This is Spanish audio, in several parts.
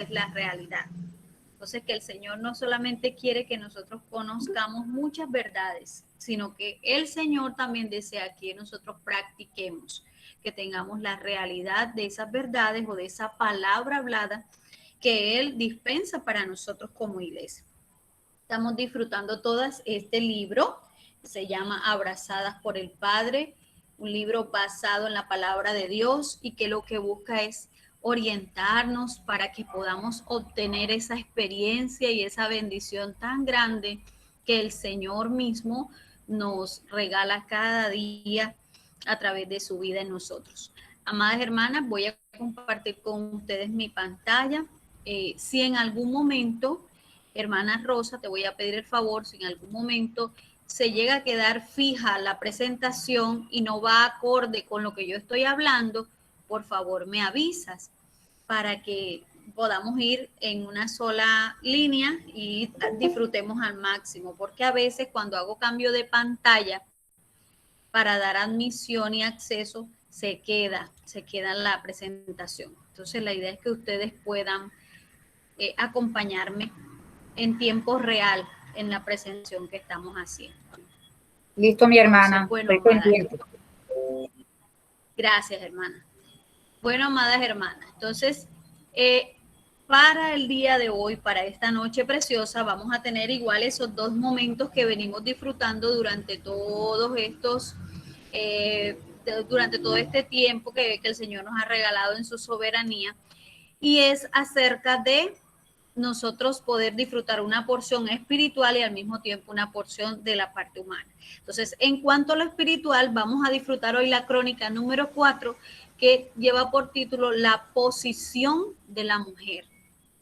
es la realidad. Entonces, que el Señor no solamente quiere que nosotros conozcamos muchas verdades, sino que el Señor también desea que nosotros practiquemos, que tengamos la realidad de esas verdades o de esa palabra hablada que Él dispensa para nosotros como iglesia. Estamos disfrutando todas este libro, se llama Abrazadas por el Padre, un libro basado en la palabra de Dios y que lo que busca es orientarnos para que podamos obtener esa experiencia y esa bendición tan grande que el Señor mismo nos regala cada día a través de su vida en nosotros. Amadas hermanas, voy a compartir con ustedes mi pantalla. Si en algún momento, hermana Rosa, te voy a pedir el favor, si en algún momento se llega a quedar fija la presentación y no va acorde con lo que yo estoy hablando, por favor me avisas para que podamos ir en una sola línea y disfrutemos al máximo, porque a veces cuando hago cambio de pantalla para dar admisión y acceso, se queda la presentación. Entonces la idea es que ustedes puedan acompañarme en tiempo real en la presentación que estamos haciendo. Listo, mi hermana. Entonces, bueno, estoy pendiente. Gracias, hermana. Bueno, amadas hermanas, entonces, para el día de hoy, para esta noche preciosa, vamos a tener igual esos dos momentos que venimos disfrutando durante todos estos, durante todo este tiempo que el Señor nos ha regalado en su soberanía, y es acerca de nosotros poder disfrutar una porción espiritual y al mismo tiempo una porción de la parte humana. Entonces, en cuanto a lo espiritual, vamos a disfrutar hoy la crónica número 4, que lleva por título La posición de la mujer.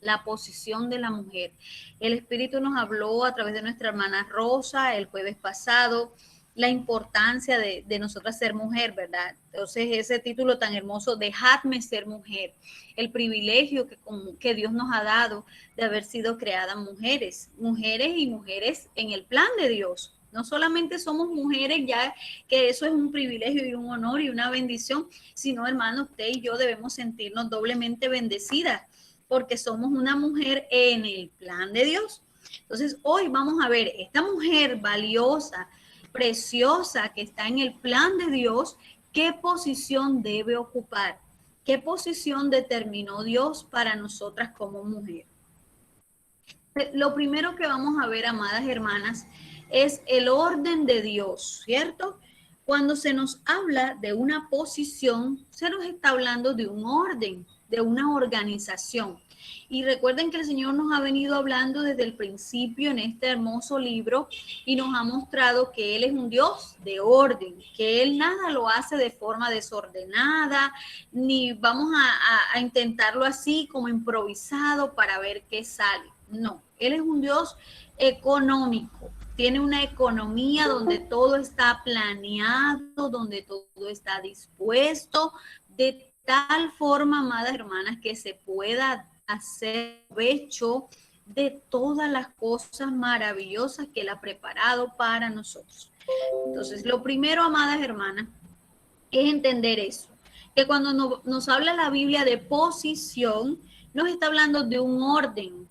La posición de la mujer. El Espíritu nos habló a través de nuestra hermana Rosa el jueves pasado, la importancia de nosotras ser mujer, ¿verdad? Entonces, ese título tan hermoso, Dejadme ser mujer, el privilegio que Dios nos ha dado de haber sido creadas mujeres y mujeres en el plan de Dios. No solamente somos mujeres, ya que eso es un privilegio y un honor y una bendición, sino, hermano, usted y yo debemos sentirnos doblemente bendecidas porque somos una mujer en el plan de Dios. Entonces, hoy vamos a ver esta mujer valiosa, preciosa, que está en el plan de Dios, qué posición debe ocupar, qué posición determinó Dios para nosotras como mujer. Lo primero que vamos a ver, amadas hermanas, es el orden de Dios, ¿cierto? Cuando se nos habla de una posición, se nos está hablando de un orden, de una organización. Y recuerden que el Señor nos ha venido hablando desde el principio en este hermoso libro y nos ha mostrado que Él es un Dios de orden, que Él nada lo hace de forma desordenada, ni vamos a intentarlo así como improvisado para ver qué sale. No, Él es un Dios económico. Tiene una economía donde todo está planeado, donde todo está dispuesto, de tal forma, amadas hermanas, que se pueda hacer provecho de todas las cosas maravillosas que Él ha preparado para nosotros. Entonces, lo primero, amadas hermanas, es entender eso, que cuando nos habla la Biblia de posición, nos está hablando de un orden.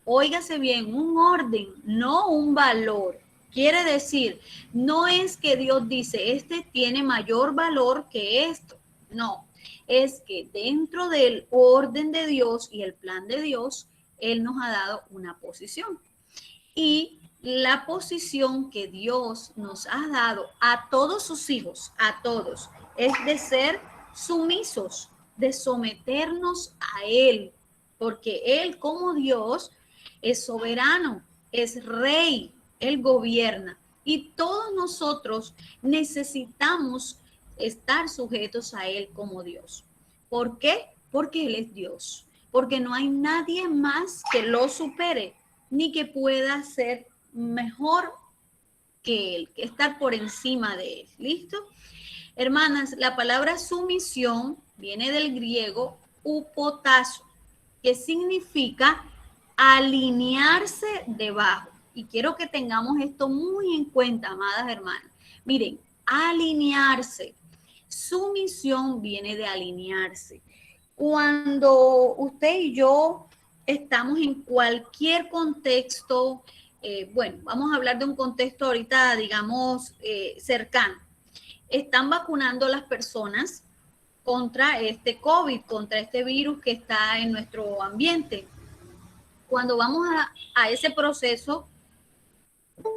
Óigase bien, un orden, no un valor. Quiere decir, no es que Dios dice, este tiene mayor valor que esto. No, es que dentro del orden de Dios y el plan de Dios, Él nos ha dado una posición. Y la posición que Dios nos ha dado a todos sus hijos, a todos, es de ser sumisos, de someternos a Él, porque Él como Dios es soberano, es rey, Él gobierna. Y todos nosotros necesitamos estar sujetos a Él como Dios. ¿Por qué? Porque Él es Dios, porque no hay nadie más que lo supere, ni que pueda ser mejor que Él, que estar por encima de Él. ¿Listo? Hermanas, la palabra sumisión viene del griego upotazo, que significa alinearse debajo. Y quiero que tengamos esto muy en cuenta, amadas hermanas. Miren, alinearse. Sumisión viene de alinearse. Cuando usted y yo estamos en cualquier contexto, bueno, vamos a hablar de un contexto ahorita, digamos, cercano. Están vacunando a las personas contra este COVID, contra este virus que está en nuestro ambiente. Cuando vamos a ese proceso,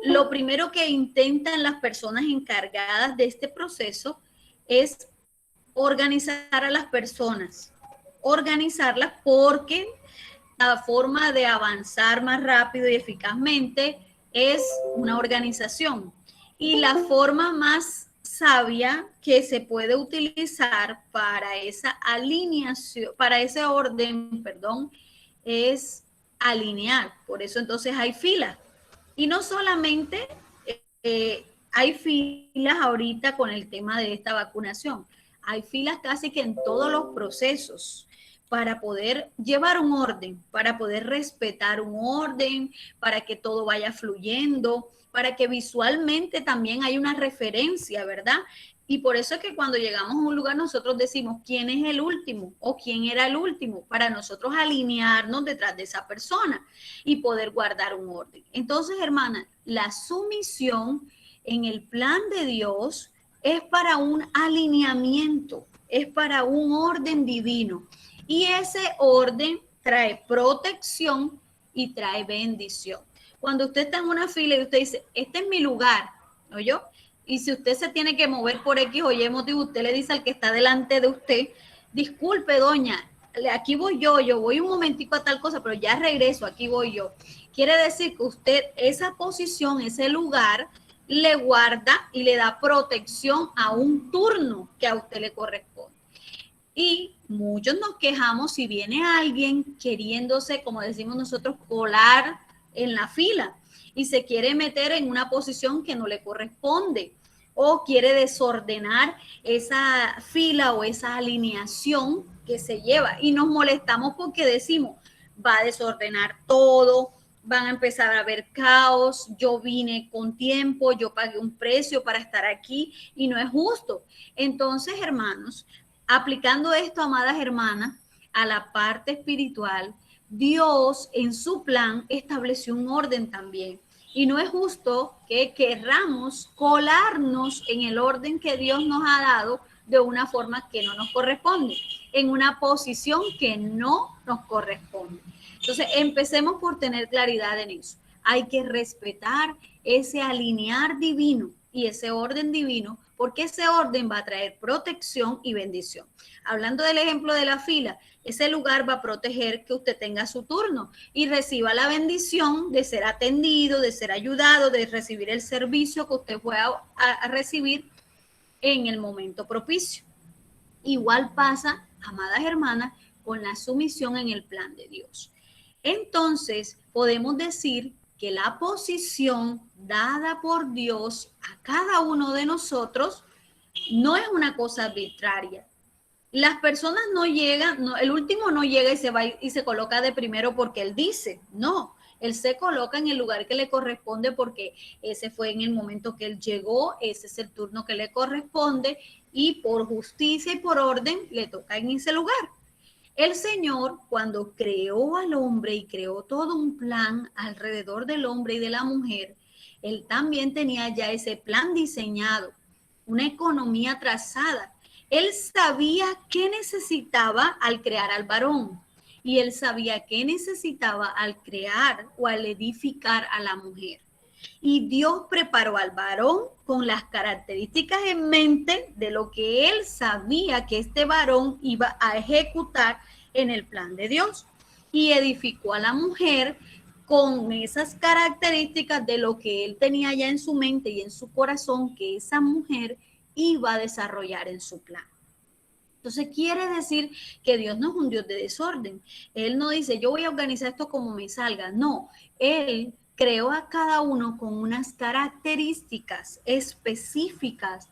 lo primero que intentan las personas encargadas de este proceso es organizar a las personas, organizarlas porque la forma de avanzar más rápido y eficazmente es una organización. Y la forma más sabia que se puede utilizar para esa alineación, para ese orden, perdón, es alinear. Por eso entonces hay filas. Y no solamente hay filas ahorita con el tema de esta vacunación, hay filas casi que en todos los procesos para poder llevar un orden, para poder respetar un orden, para que todo vaya fluyendo, para que visualmente también hay una referencia, ¿verdad? Y por eso es que cuando llegamos a un lugar nosotros decimos quién es el último o quién era el último, para nosotros alinearnos detrás de esa persona y poder guardar un orden. Entonces, hermana, la sumisión en el plan de Dios es para un alineamiento, es para un orden divino. Y ese orden trae protección y trae bendición. Cuando usted está en una fila y usted dice, este es mi lugar, ¿no yo? Y si usted se tiene que mover por X o Y motivo, usted le dice al que está delante de usted, disculpe, doña, aquí voy yo voy un momentico a tal cosa, pero ya regreso, aquí voy yo. Quiere decir que usted esa posición, ese lugar, le guarda y le da protección a un turno que a usted le corresponde. Y muchos nos quejamos si viene alguien queriéndose, como decimos nosotros, colar en la fila y se quiere meter en una posición que no le corresponde o quiere desordenar esa fila o esa alineación que se lleva. Y nos molestamos porque decimos, va a desordenar todo, van a empezar a haber caos, yo vine con tiempo, yo pagué un precio para estar aquí y no es justo. Entonces, hermanos, aplicando esto, amadas hermanas, a la parte espiritual, Dios en su plan estableció un orden también. Y no es justo que querramos colarnos en el orden que Dios nos ha dado de una forma que no nos corresponde, en una posición que no nos corresponde. Entonces, empecemos por tener claridad en eso. Hay que respetar ese alinear divino y ese orden divino, porque ese orden va a traer protección y bendición. Hablando del ejemplo de la fila, ese lugar va a proteger que usted tenga su turno y reciba la bendición de ser atendido, de ser ayudado, de recibir el servicio que usted pueda a recibir en el momento propicio. Igual pasa, amadas hermanas, con la sumisión en el plan de Dios. Entonces, podemos decir que la posición dada por Dios a cada uno de nosotros no es una cosa arbitraria. Las personas no llegan, no, el último no llega y se va y se coloca de primero porque él dice, no, él se coloca en el lugar que le corresponde porque ese fue en el momento que él llegó, ese es el turno que le corresponde y por justicia y por orden le toca en ese lugar. El Señor, cuando creó al hombre y creó todo un plan alrededor del hombre y de la mujer, Él también tenía ya ese plan diseñado, una economía trazada. Él sabía qué necesitaba al crear al varón y Él sabía qué necesitaba al crear o al edificar a la mujer. Y Dios preparó al varón con las características en mente de lo que él sabía que este varón iba a ejecutar en el plan de Dios. Y edificó a la mujer con esas características de lo que él tenía ya en su mente y en su corazón que esa mujer iba a desarrollar en su plan. Entonces quiere decir que Dios no es un Dios de desorden. Él no dice, yo voy a organizar esto como me salga. No, Él creó a cada uno con unas características específicas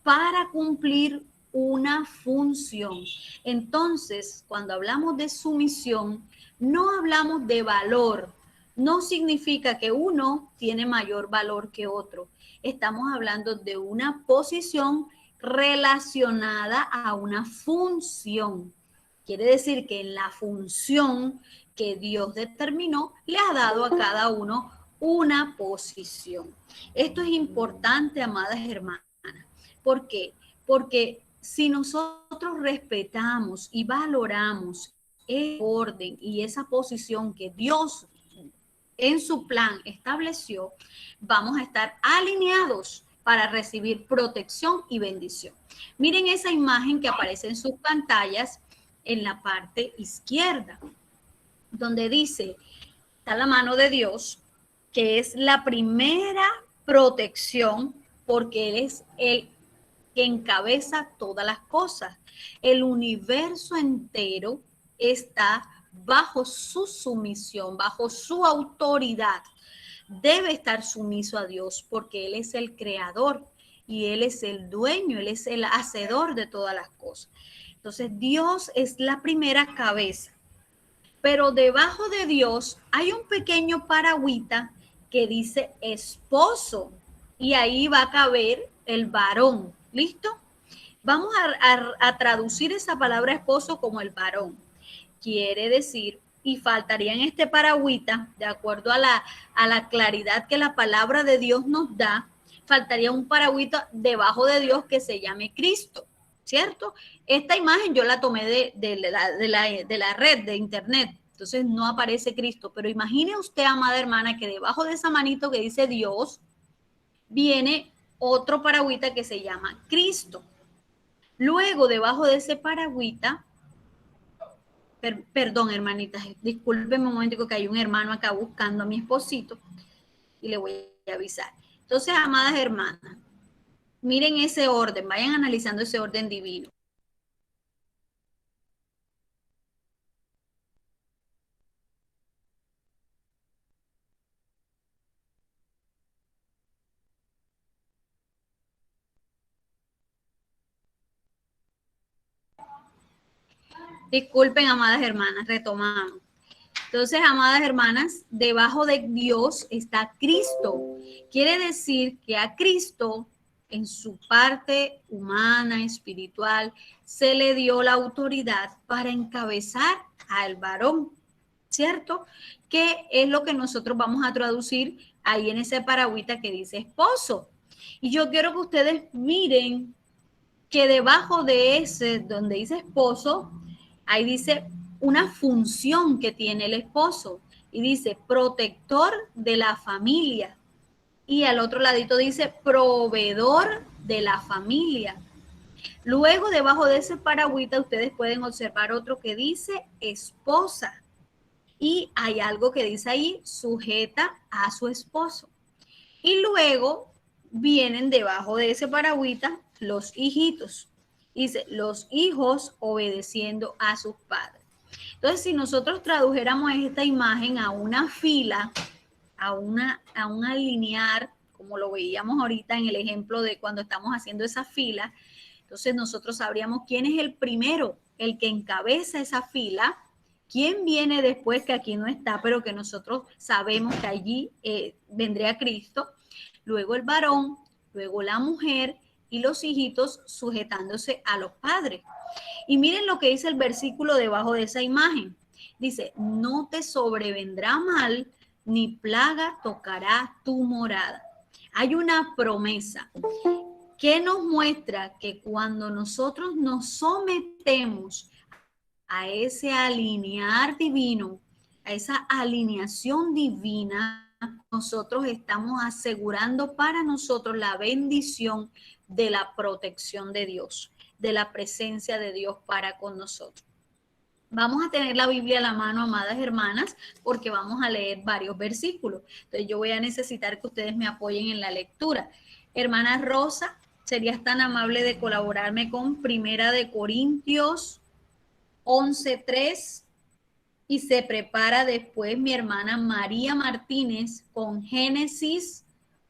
para cumplir una función. Entonces, cuando hablamos de sumisión, no hablamos de valor. No significa que uno tiene mayor valor que otro. Estamos hablando de una posición relacionada a una función. Quiere decir que en la función que Dios determinó, le ha dado a cada uno una posición. Esto es importante, amadas hermanas. ¿Por qué? Porque si nosotros respetamos y valoramos el orden y esa posición que Dios en su plan estableció, vamos a estar alineados para recibir protección y bendición. Miren esa imagen que aparece en sus pantallas en la parte izquierda, donde dice, está la mano de Dios, que es la primera protección, porque Él es el que encabeza todas las cosas. El universo entero está bajo su sumisión, bajo su autoridad. Debe estar sumiso a Dios porque Él es el creador y Él es el dueño, Él es el hacedor de todas las cosas. Entonces Dios es la primera cabeza, pero debajo de Dios hay un pequeño paragüita que dice esposo y ahí va a caber el varón. ¿Listo? Vamos a traducir esa palabra esposo como el varón. Quiere decir, y faltaría en este paragüita, de acuerdo a la claridad que la palabra de Dios nos da, faltaría un paragüita debajo de Dios que se llame Cristo, ¿cierto? Esta imagen yo la tomé de la red, de internet, entonces no aparece Cristo, pero imagine usted, amada hermana, que debajo de esa manito que dice Dios, viene otro paragüita que se llama Cristo. Luego, debajo de ese paragüita, perdón, hermanitas, discúlpenme un momento que hay un hermano acá buscando a mi esposito y le voy a avisar. Entonces, amadas hermanas, miren ese orden, vayan analizando ese orden divino. Disculpen, amadas hermanas, retomamos. Entonces, amadas hermanas, debajo de Dios está Cristo. Quiere decir que a Cristo, en su parte humana, espiritual, se le dio la autoridad para encabezar al varón, ¿cierto? Que es lo que nosotros vamos a traducir ahí en ese paragüita que dice esposo. Y yo quiero que ustedes miren que debajo de ese, donde dice esposo, ahí dice una función que tiene el esposo y dice protector de la familia. Y al otro ladito dice proveedor de la familia. Luego, debajo de ese paragüita, ustedes pueden observar otro que dice esposa. Y hay algo que dice ahí, sujeta a su esposo. Y luego vienen debajo de ese paragüita los hijitos. Dice, los hijos obedeciendo a sus padres. Entonces, si nosotros tradujéramos esta imagen a una fila, a un alinear, como lo veíamos ahorita en el ejemplo de cuando estamos haciendo esa fila, entonces nosotros sabríamos quién es el primero, el que encabeza esa fila, quién viene después, que aquí no está, pero que nosotros sabemos que allí vendría Cristo, luego el varón, luego la mujer y los hijitos sujetándose a los padres. Y miren lo que dice el versículo debajo de esa imagen. Dice, no te sobrevendrá mal, ni plaga tocará tu morada. Hay una promesa que nos muestra que cuando nosotros nos sometemos a ese alinear divino, a esa alineación divina, nosotros estamos asegurando para nosotros la bendición de la protección de Dios, de la presencia de Dios para con nosotros. Vamos a tener la Biblia a la mano, amadas hermanas, porque vamos a leer varios versículos. Entonces yo voy a necesitar que ustedes me apoyen en la lectura. Hermana Rosa, ¿serías tan amable de colaborarme con Primera de Corintios 11:3? Y se prepara después mi hermana María Martínez con Génesis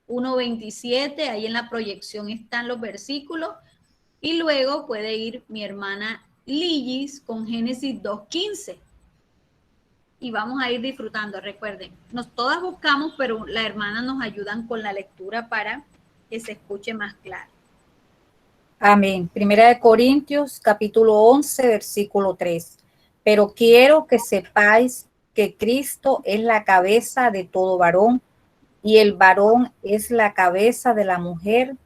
1:27. Ahí en la proyección están los versículos. Y luego puede ir mi hermana Ligis con Génesis 2:15. Y vamos a ir disfrutando, recuerden, todas buscamos, pero las hermanas nos ayudan con la lectura para que se escuche más claro. Amén. Primera de Corintios, capítulo 11, versículo 3. Pero quiero que sepáis que Cristo es la cabeza de todo varón, y el varón es la cabeza de la mujer,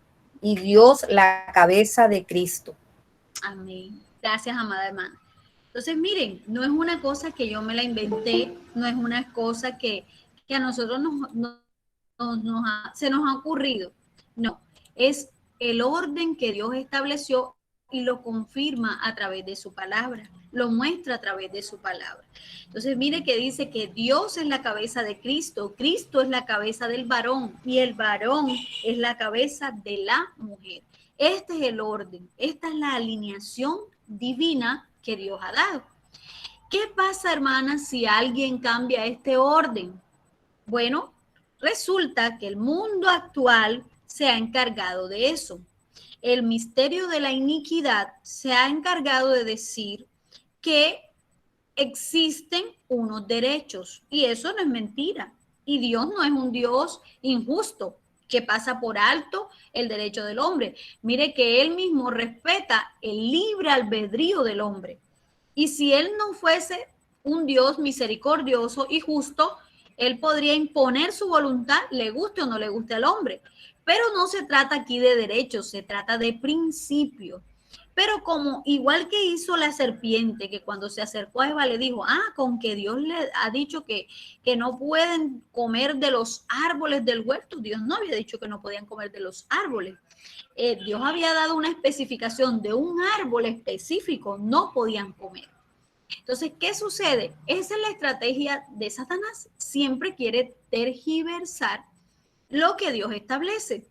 y Dios la cabeza de Cristo. Amén. Gracias, amada hermana. Entonces, miren, no es una cosa que yo me la inventé, no es una cosa que a nosotros se nos ha ocurrido. No, es el orden que Dios estableció y lo confirma a través de su palabra, lo muestra a través de su palabra. Entonces, mire que dice que Dios es la cabeza de Cristo, Cristo es la cabeza del varón y el varón es la cabeza de la mujer. Este es el orden, esta es la alineación divina que Dios ha dado. ¿Qué pasa, hermanas, si alguien cambia este orden? Bueno, resulta que el mundo actual se ha encargado de eso. El misterio de la iniquidad se ha encargado de decir que existen unos derechos y eso no es mentira. Y Dios no es un Dios injusto que pasa por alto el derecho del hombre. Mire que él mismo respeta el libre albedrío del hombre. Y si él no fuese un Dios misericordioso y justo, él podría imponer su voluntad, le guste o no le guste al hombre. Pero no se trata aquí de derechos, se trata de principios. Pero como igual que hizo la serpiente, que cuando se acercó a Eva le dijo, con que Dios le ha dicho que no pueden comer de los árboles del huerto. Dios no había dicho que no podían comer de los árboles. Dios había dado una especificación de un árbol específico, no podían comer. Entonces, ¿qué sucede? Esa es la estrategia de Satanás. Siempre quiere tergiversar lo que Dios establece.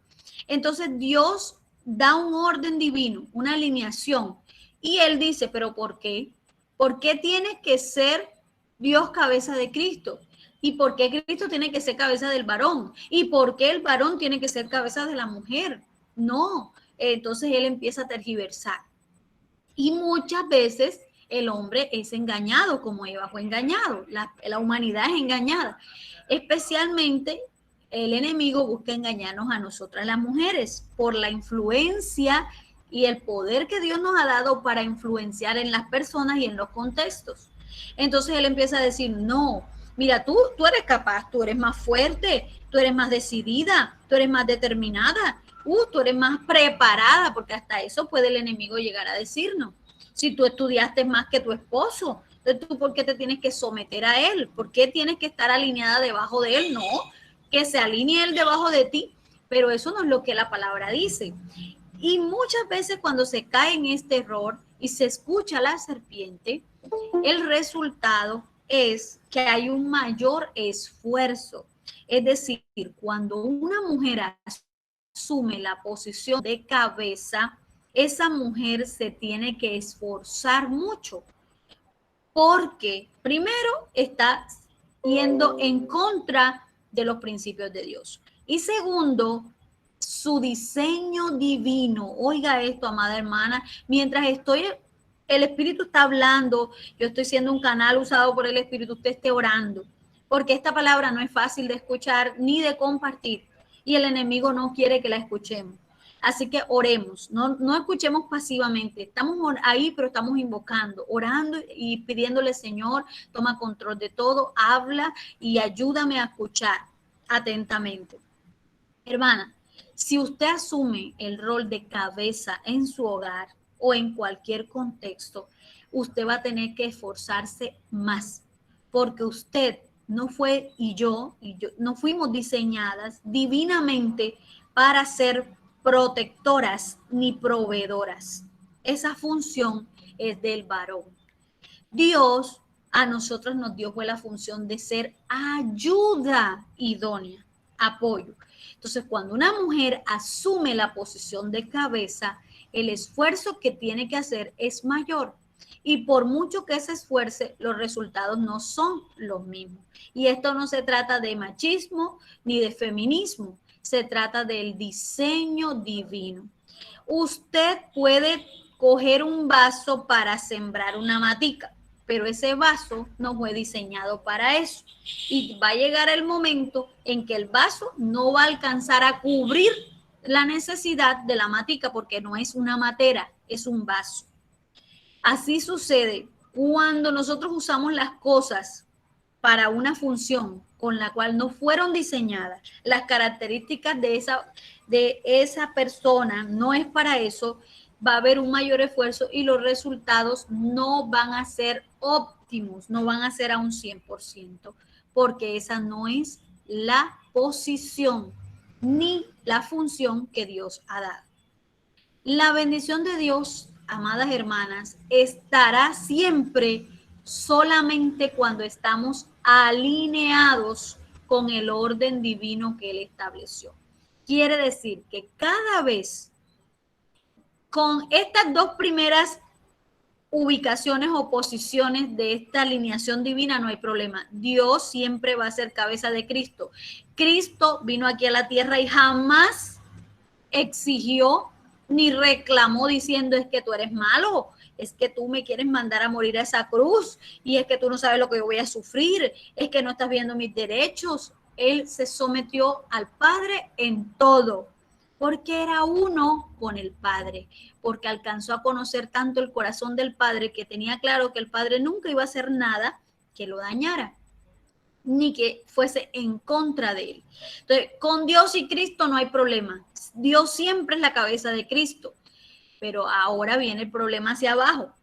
Entonces, Dios da un orden divino, una alineación. Y él dice, ¿pero por qué? ¿Por qué tiene que ser Dios cabeza de Cristo? ¿Y por qué Cristo tiene que ser cabeza del varón? ¿Y por qué el varón tiene que ser cabeza de la mujer? No. Entonces él empieza a tergiversar. Y muchas veces el hombre es engañado, como Eva fue engañado. La humanidad es engañada. Especialmente el enemigo busca engañarnos a nosotras las mujeres por la influencia y el poder que Dios nos ha dado para influenciar en las personas y en los contextos. Entonces él empieza a decir, no, mira, tú eres capaz, tú eres más fuerte, tú eres más decidida, tú eres más determinada, tú eres más preparada, porque hasta eso puede el enemigo llegar a decirnos. Si tú estudiaste más que tu esposo, entonces tú, ¿por qué te tienes que someter a él? ¿Por qué tienes que estar alineada debajo de él? No, que se alinee él debajo de ti, pero eso no es lo que la palabra dice. Y muchas veces cuando se cae en este error y se escucha a la serpiente, el resultado es que hay un mayor esfuerzo. Es decir, cuando una mujer asume la posición de cabeza, esa mujer se tiene que esforzar mucho porque primero está yendo en contra de los principios de Dios. Y segundo, su diseño divino. Oiga esto, amada hermana, mientras el Espíritu está hablando, yo estoy siendo un canal usado por el Espíritu, usted esté orando, porque esta palabra no es fácil de escuchar ni de compartir y el enemigo no quiere que la escuchemos. Así que oremos, no escuchemos pasivamente, estamos ahí, pero estamos invocando, orando y pidiéndole, Señor, toma control de todo, habla y ayúdame a escuchar atentamente. Hermana, si usted asume el rol de cabeza en su hogar o en cualquier contexto, usted va a tener que esforzarse más, porque usted no fue y yo no fuimos diseñadas divinamente para ser protectoras ni proveedoras. Esa función es del varón. Dios a nosotros nos dio fue la función de ser ayuda idónea, apoyo. Entonces, cuando una mujer asume la posición de cabeza, el esfuerzo que tiene que hacer es mayor. Y por mucho que se esfuerce, los resultados no son los mismos. Y esto no se trata de machismo ni de feminismo, se trata del diseño divino. Usted puede coger un vaso para sembrar una matica, pero ese vaso no fue diseñado para eso. Y va a llegar el momento en que el vaso no va a alcanzar a cubrir la necesidad de la matica porque no es una matera, es un vaso. Así sucede cuando nosotros usamos las cosas para una función con la cual no fueron diseñadas, las características de esa persona no es para eso, va a haber un mayor esfuerzo y los resultados no van a ser óptimos, no van a ser a un 100%, porque esa no es la posición ni la función que Dios ha dado. La bendición de Dios, amadas hermanas, estará siempre solamente cuando estamos alineados con el orden divino que Él estableció. Quiere decir que cada vez con estas dos primeras ubicaciones o posiciones de esta alineación divina no hay problema. Dios siempre va a ser cabeza de Cristo. Cristo vino aquí a la tierra y jamás exigió ni reclamó diciendo es que tú eres malo, es que tú me quieres mandar a morir a esa cruz y es que tú no sabes lo que yo voy a sufrir, es que no estás viendo mis derechos. Él se sometió al Padre en todo, porque era uno con el Padre, porque alcanzó a conocer tanto el corazón del Padre que tenía claro que el Padre nunca iba a hacer nada que lo dañara, ni que fuese en contra de él. Entonces, con Dios y Cristo no hay problema. Dios siempre es la cabeza de Cristo, pero ahora viene el problema hacia abajo.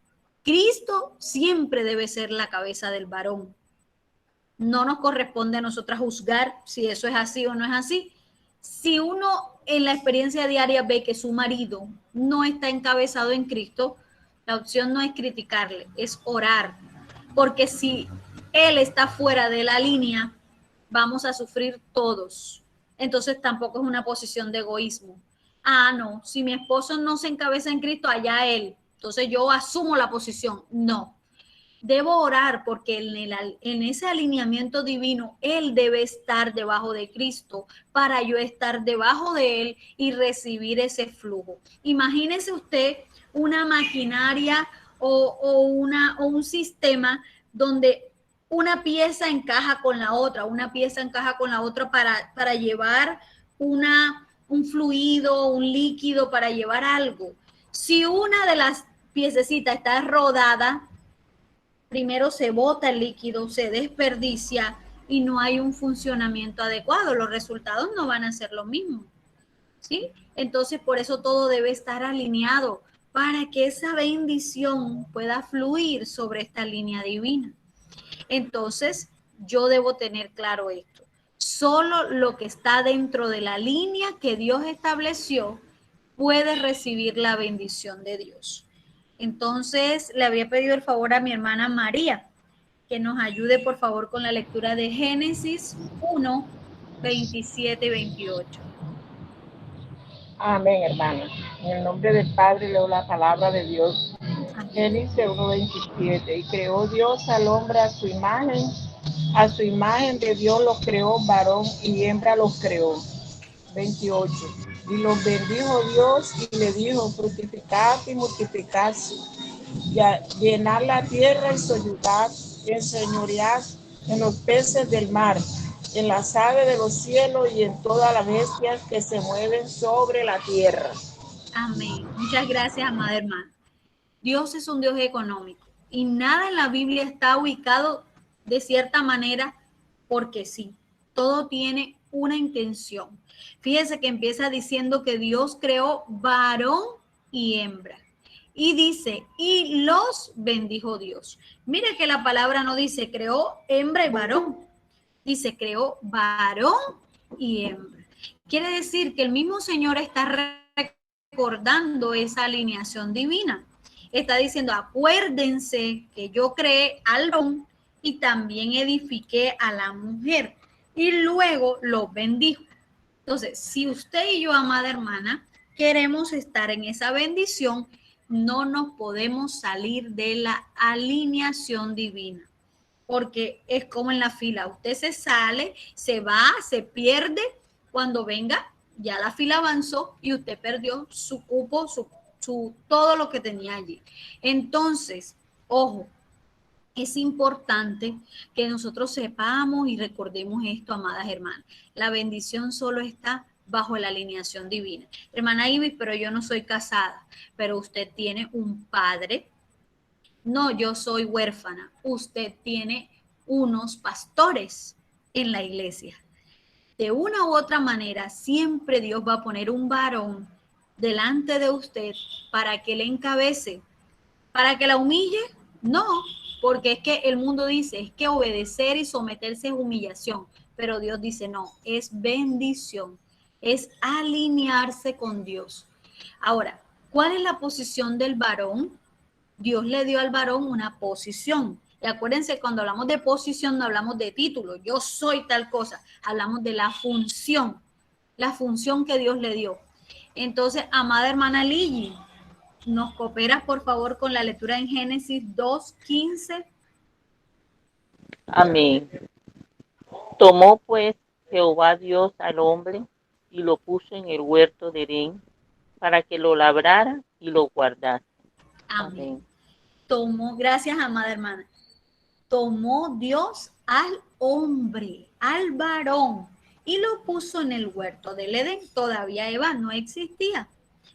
Cristo siempre debe ser la cabeza del varón. No nos corresponde a nosotras juzgar si eso es así o no es así. Si uno en la experiencia diaria ve que su marido no está encabezado en Cristo, la opción no es criticarle, es orar. Porque si él está fuera de la línea, vamos a sufrir todos. Entonces tampoco es una posición de egoísmo. Ah, no, si mi esposo no se encabeza en Cristo, allá él. Entonces yo asumo la posición. No, debo orar porque en ese alineamiento divino, Él debe estar debajo de Cristo para yo estar debajo de Él y recibir ese flujo. Imagínese usted una maquinaria o un sistema donde una pieza encaja con la otra, una pieza encaja con la otra para llevar un fluido, un líquido, para llevar algo. Si una de las piececitas está rodada, primero se bota el líquido, se desperdicia y no hay un funcionamiento adecuado. Los resultados no van a ser lo mismo, ¿sí? Entonces, por eso todo debe estar alineado para que esa bendición pueda fluir sobre esta línea divina. Entonces, yo debo tener claro esto. Solo lo que está dentro de la línea que Dios estableció puede recibir la bendición de Dios. Entonces, le había pedido el favor a mi hermana María que nos ayude, por favor, con la lectura de Génesis 1, 27 y 28. Amén, hermana. En el nombre del Padre leo la palabra de Dios. Génesis 1:27. Y creó Dios al hombre a su imagen de Dios los creó, varón y hembra los creó. 28. Y los bendijo Dios y le dijo: fructificad y multiplicarse, y llenar la tierra y soyugad, y enseñoread en los peces del mar, en las aves de los cielos y en todas las bestias que se mueven sobre la tierra. Amén. Muchas gracias, amada hermana. Dios es un Dios económico y nada en la Biblia está ubicado de cierta manera porque sí. Todo tiene una intención. Fíjese que empieza diciendo que Dios creó varón y hembra. Y dice, y los bendijo Dios. Mire que la palabra no dice creó hembra y varón. Dice creó varón y hembra. Quiere decir que el mismo Señor está recordando esa alineación divina. Está diciendo, acuérdense que yo creé al varón y también edifiqué a la mujer y luego los bendijo. Entonces, si usted y yo, amada hermana, queremos estar en esa bendición, no nos podemos salir de la alineación divina, porque es como en la fila, usted se sale, se va, se pierde, cuando venga ya la fila avanzó y usted perdió su cupo, todo lo que tenía allí. Entonces, ojo, es importante que nosotros sepamos y recordemos esto, amadas hermanas. La bendición solo está bajo la alineación divina. Hermana Ibis, pero yo no soy casada, pero usted tiene un padre. No, yo soy huérfana. Usted tiene unos pastores en la iglesia. De una u otra manera, siempre Dios va a poner un varón delante de usted para que le encabece, para que la humille. No, porque es que el mundo dice, es que obedecer y someterse es humillación, pero Dios dice, no, es bendición, es alinearse con Dios. Ahora, ¿cuál es la posición del varón? Dios le dio al varón una posición. Y acuérdense, cuando hablamos de posición no hablamos de título, yo soy tal cosa, hablamos de la función que Dios le dio. Entonces, amada hermana Ligi, ¿nos cooperas por favor con la lectura en Génesis 2:15? Amén. Tomó pues Jehová Dios al hombre y lo puso en el huerto de Edén para que lo labrara y lo guardase. Amén. Tomó, gracias amada hermana, tomó Dios al hombre, al varón, y lo puso en el huerto del Edén. Todavía Eva no existía.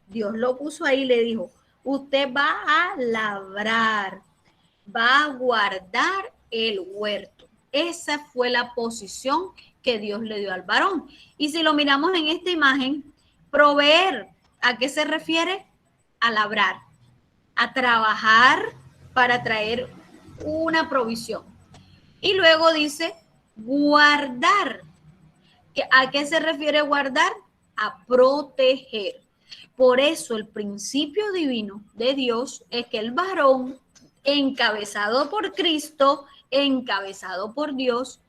Dios lo puso ahí y le dijo, usted va a labrar, va a guardar el huerto. Esa fue la posición que Dios le dio al varón. Y si lo miramos en esta imagen, proveer, ¿a qué se refiere? A labrar, a trabajar para traer una provisión. Y luego dice guardar. ¿A qué se refiere guardar? A proteger. Por eso el principio divino de Dios es que el varón, encabezado por Cristo, encabezado por Dios,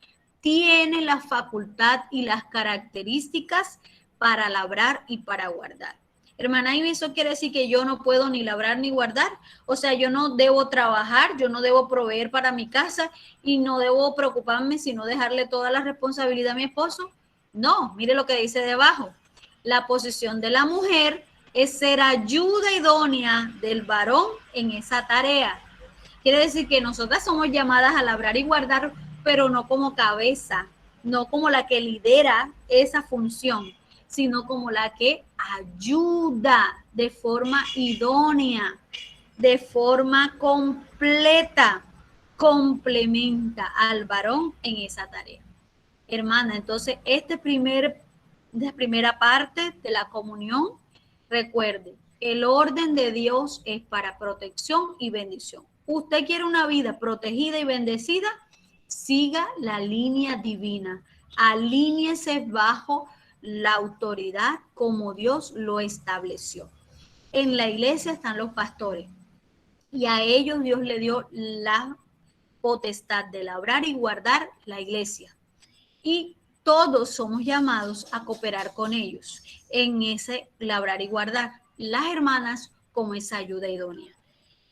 tiene la facultad y las características para labrar y para guardar. Hermana, ¿y eso quiere decir que yo no puedo ni labrar ni guardar? O sea, yo no debo trabajar, yo no debo proveer para mi casa y no debo preocuparme sino dejarle toda la responsabilidad a mi esposo. No, mire lo que dice debajo. La posición de la mujer es ser ayuda idónea del varón en esa tarea. Quiere decir que nosotras somos llamadas a labrar y guardar, pero no como cabeza, no como la que lidera esa función, sino como la que ayuda de forma idónea, de forma completa, complementa al varón en esa tarea. Hermana, entonces esta primera parte de la comunión, recuerde, el orden de Dios es para protección y bendición. Usted quiere una vida protegida y bendecida, siga la línea divina, alíñese bajo la autoridad como Dios lo estableció. En la iglesia están los pastores y a ellos Dios le dio la potestad de labrar y guardar la iglesia. Y todos somos llamados a cooperar con ellos en ese labrar y guardar. Las hermanas como esa ayuda idónea.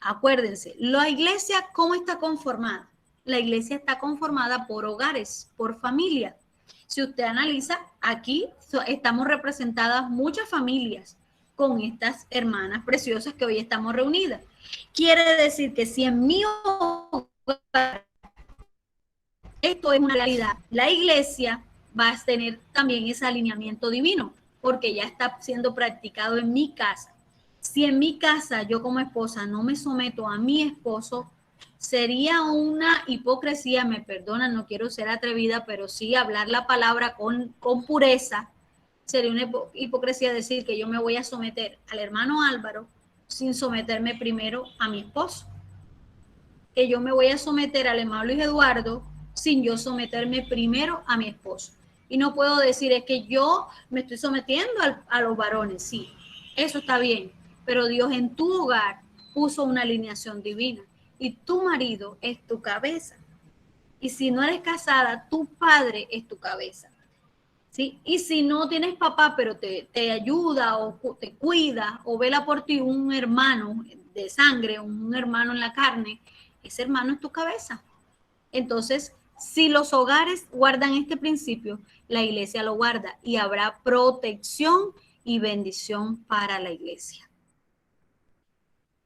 Acuérdense, la iglesia, ¿cómo está conformada? La iglesia está conformada por hogares, por familia. Si usted analiza, aquí estamos representadas muchas familias con estas hermanas preciosas que hoy estamos reunidas. Quiere decir que si en mi hogar esto es una realidad, la iglesia va a tener también ese alineamiento divino, porque ya está siendo practicado en mi casa. Si en mi casa yo como esposa no me someto a mi esposo, sería una hipocresía, me perdonan, no quiero ser atrevida, pero sí hablar la palabra con pureza. Sería una hipocresía decir que yo me voy a someter al hermano Álvaro sin someterme primero a mi esposo. Que yo me voy a someter al hermano Luis Eduardo sin yo someterme primero a mi esposo. Y no puedo decir, es que yo me estoy sometiendo a los varones. Sí, eso está bien, pero Dios en tu hogar puso una alineación divina y tu marido es tu cabeza. Y si no eres casada, tu padre es tu cabeza. ¿Sí? Y si no tienes papá, pero te ayuda o te cuida o vela por ti un hermano de sangre, un hermano en la carne, ese hermano es tu cabeza. Entonces, si los hogares guardan este principio, la iglesia lo guarda y habrá protección y bendición para la iglesia.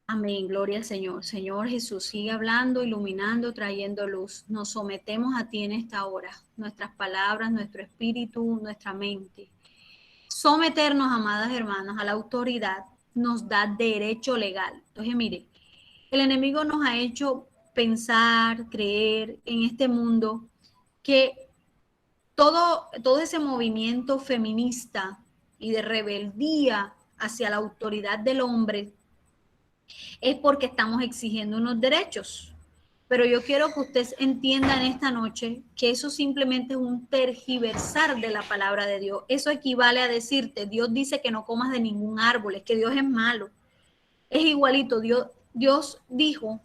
Amén, gloria al Señor. Señor Jesús, sigue hablando, iluminando, trayendo luz. Nos sometemos a ti en esta hora, nuestras palabras, nuestro espíritu, nuestra mente. Someternos, amadas hermanas, a la autoridad nos da derecho legal. Entonces, mire, el enemigo nos ha hecho pensar, creer en este mundo que todo ese movimiento feminista y de rebeldía hacia la autoridad del hombre es porque estamos exigiendo unos derechos. Pero yo quiero que ustedes entiendan esta noche que eso simplemente es un tergiversar de la palabra de Dios. Eso equivale a decirte, Dios dice que no comas de ningún árbol, es que Dios es malo. Es igualito, Dios dijo,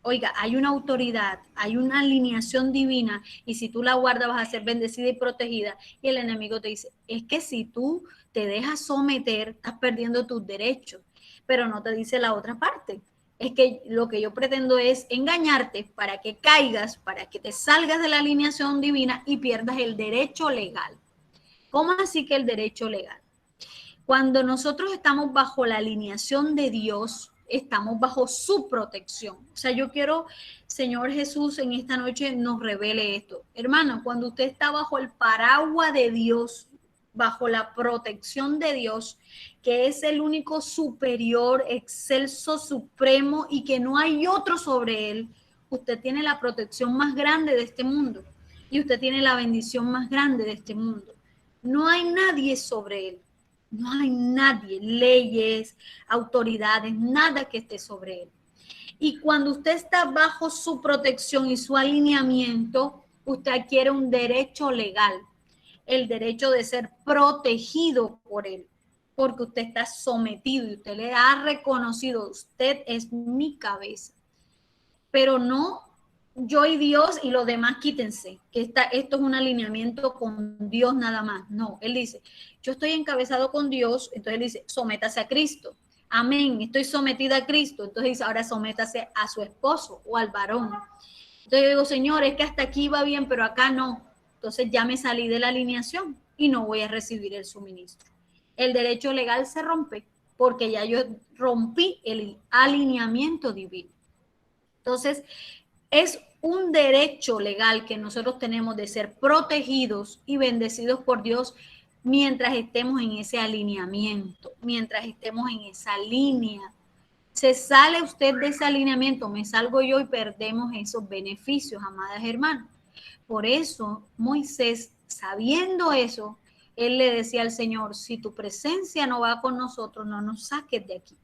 oiga, hay una autoridad, hay una alineación divina y si tú la guardas vas a ser bendecida y protegida. Y el enemigo te dice, es que si tú te dejas someter, estás perdiendo tus derechos, pero no te dice la otra parte. Es que lo que yo pretendo es engañarte para que caigas, para que te salgas de la alineación divina y pierdas el derecho legal. ¿Cómo así que el derecho legal? Cuando nosotros estamos bajo la alineación de Dios, estamos bajo su protección. O sea, yo quiero, Señor Jesús, en esta noche nos revele esto. Hermano, cuando usted está bajo el paraguas de Dios, bajo la protección de Dios, que es el único superior, excelso, supremo y que no hay otro sobre él, usted tiene la protección más grande de este mundo y usted tiene la bendición más grande de este mundo. No hay nadie sobre él. No hay nadie, leyes, autoridades, nada que esté sobre él. Y cuando usted está bajo su protección y su alineamiento, usted adquiere un derecho legal, el derecho de ser protegido por él, porque usted está sometido y usted le ha reconocido, usted es mi cabeza. Pero no yo y Dios y los demás quítense, que esto es un alineamiento con Dios nada más. No, él dice, yo estoy encabezado con Dios, entonces él dice, sométase a Cristo. Amén, estoy sometida a Cristo, entonces dice, ahora sométase a su esposo o al varón. Entonces yo digo, Señor, es que hasta aquí va bien, pero acá no. Entonces ya me salí de la alineación y no voy a recibir el suministro. El derecho legal se rompe porque ya yo rompí el alineamiento divino. Entonces, es un derecho legal que nosotros tenemos de ser protegidos y bendecidos por Dios mientras estemos en ese alineamiento, mientras estemos en esa línea. Se sale usted de ese alineamiento, me salgo yo y perdemos esos beneficios, amadas hermanas. Por eso Moisés, sabiendo eso, él le decía al Señor, si tu presencia no va con nosotros, no nos saques de aquí.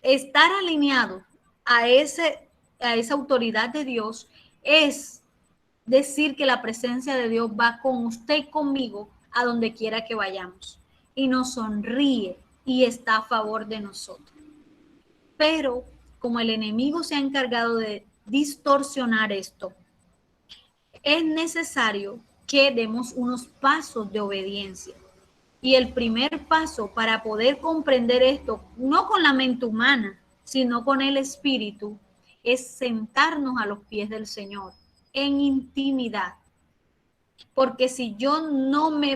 Estar alineado a esa autoridad de Dios es decir que la presencia de Dios va con usted y conmigo a donde quiera que vayamos y nos sonríe y está a favor de nosotros. Pero como el enemigo se ha encargado de distorsionar esto, es necesario que demos unos pasos de obediencia. Y el primer paso para poder comprender esto, no con la mente humana, sino con el espíritu, es sentarnos a los pies del Señor en intimidad. Porque si yo no me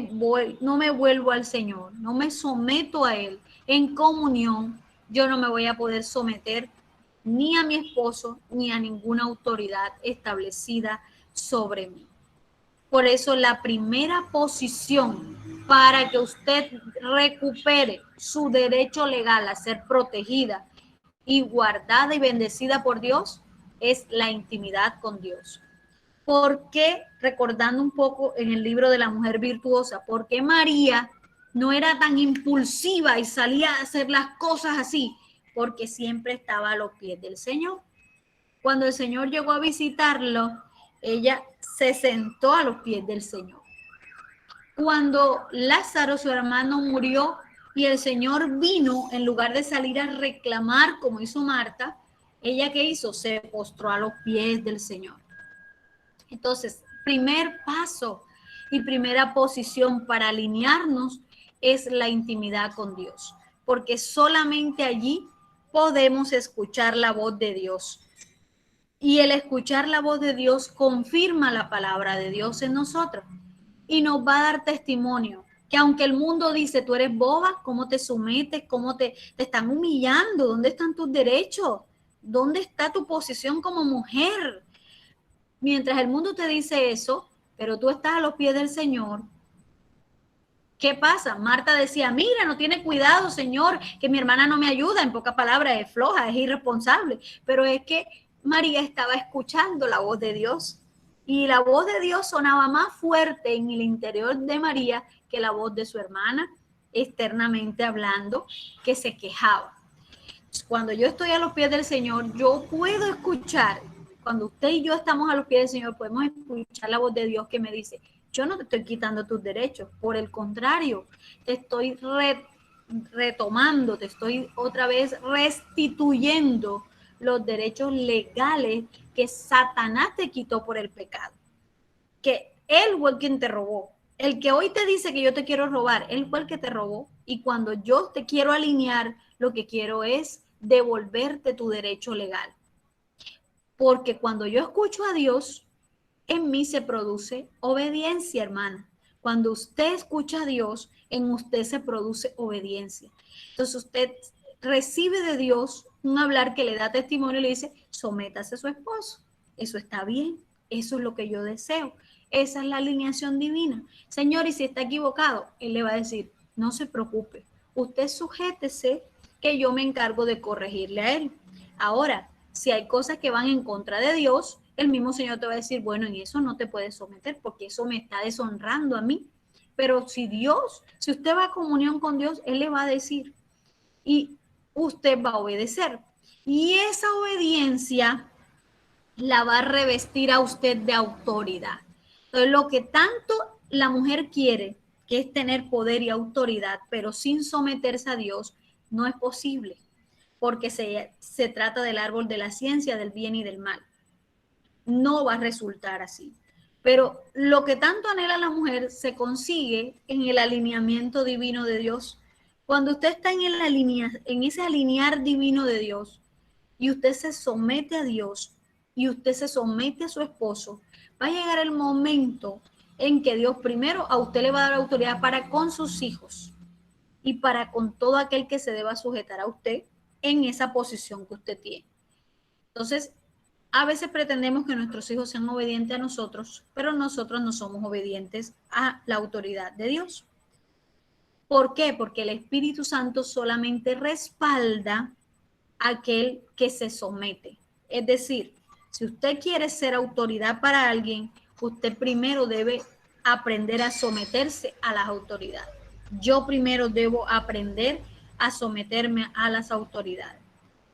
vuelvo al Señor, no me someto a Él en comunión, yo no me voy a poder someter ni a mi esposo ni a ninguna autoridad establecida sobre mí. Por eso la primera posición para que usted recupere su derecho legal a ser protegida y guardada y bendecida por Dios es la intimidad con Dios. ¿Por qué, recordando un poco en el libro de la mujer virtuosa, por qué María no era tan impulsiva y salía a hacer las cosas así? Porque siempre estaba a los pies del Señor. Cuando el Señor llegó a visitarlo, ella se sentó a los pies del Señor. Cuando Lázaro, su hermano, murió y el Señor vino, en lugar de salir a reclamar como hizo Marta, ella ¿qué hizo? Se postró a los pies del Señor. Entonces, primer paso y primera posición para alinearnos es la intimidad con Dios, porque solamente allí podemos escuchar la voz de Dios. Y el escuchar la voz de Dios confirma la palabra de Dios en nosotros y nos va a dar testimonio que aunque el mundo dice, tú eres boba, ¿cómo te sometes? ¿Cómo te están humillando? ¿Dónde están tus derechos? ¿Dónde está tu posición como mujer? Mientras el mundo te dice eso, pero tú estás a los pies del Señor, ¿qué pasa? Marta decía, mira, no tiene cuidado, Señor, que mi hermana no me ayuda. En pocas palabras, es floja, es irresponsable. Pero es que María estaba escuchando la voz de Dios y la voz de Dios sonaba más fuerte en el interior de María que la voz de su hermana, externamente hablando, que se quejaba. Cuando yo estoy a los pies del Señor, yo puedo escuchar, cuando usted y yo estamos a los pies del Señor, podemos escuchar la voz de Dios que me dice, yo no te estoy quitando tus derechos, por el contrario, te estoy retomando, te estoy otra vez restituyendo los derechos legales que Satanás te quitó por el pecado. Que él fue quien te robó. El que hoy te dice que yo te quiero robar, él fue el que te robó. Y cuando yo te quiero alinear, lo que quiero es devolverte tu derecho legal. Porque cuando yo escucho a Dios, en mí se produce obediencia, hermana. Cuando usted escucha a Dios, en usted se produce obediencia. Entonces usted recibe de Dios un hablar que le da testimonio y le dice, sométase a su esposo. Eso está bien, eso es lo que yo deseo. Esa es la alineación divina. Señor, y si está equivocado, Él le va a decir, no se preocupe, usted sujétese que yo me encargo de corregirle a Él. Ahora, si hay cosas que van en contra de Dios, el mismo Señor te va a decir, bueno, en eso no te puedes someter porque eso me está deshonrando a mí. Pero si usted va a comunión con Dios, Él le va a decir y usted va a obedecer. Y esa obediencia la va a revestir a usted de autoridad. Entonces, lo que tanto la mujer quiere, que es tener poder y autoridad, pero sin someterse a Dios, no es posible, porque se trata del árbol de la ciencia, del bien y del mal. No va a resultar así. Pero lo que tanto anhela la mujer se consigue en el alineamiento divino de Dios. Cuando usted está en ese alinear divino de Dios y usted se somete a Dios y usted se somete a su esposo, va a llegar el momento en que Dios primero a usted le va a dar autoridad para con sus hijos y para con todo aquel que se deba sujetar a usted en esa posición que usted tiene. Entonces, a veces pretendemos que nuestros hijos sean obedientes a nosotros, pero nosotros no somos obedientes a la autoridad de Dios. ¿Por qué? Porque el Espíritu Santo solamente respalda a aquel que se somete. Es decir, si usted quiere ser autoridad para alguien, usted primero debe aprender a someterse a las autoridades. Yo primero debo aprender a someterme a las autoridades.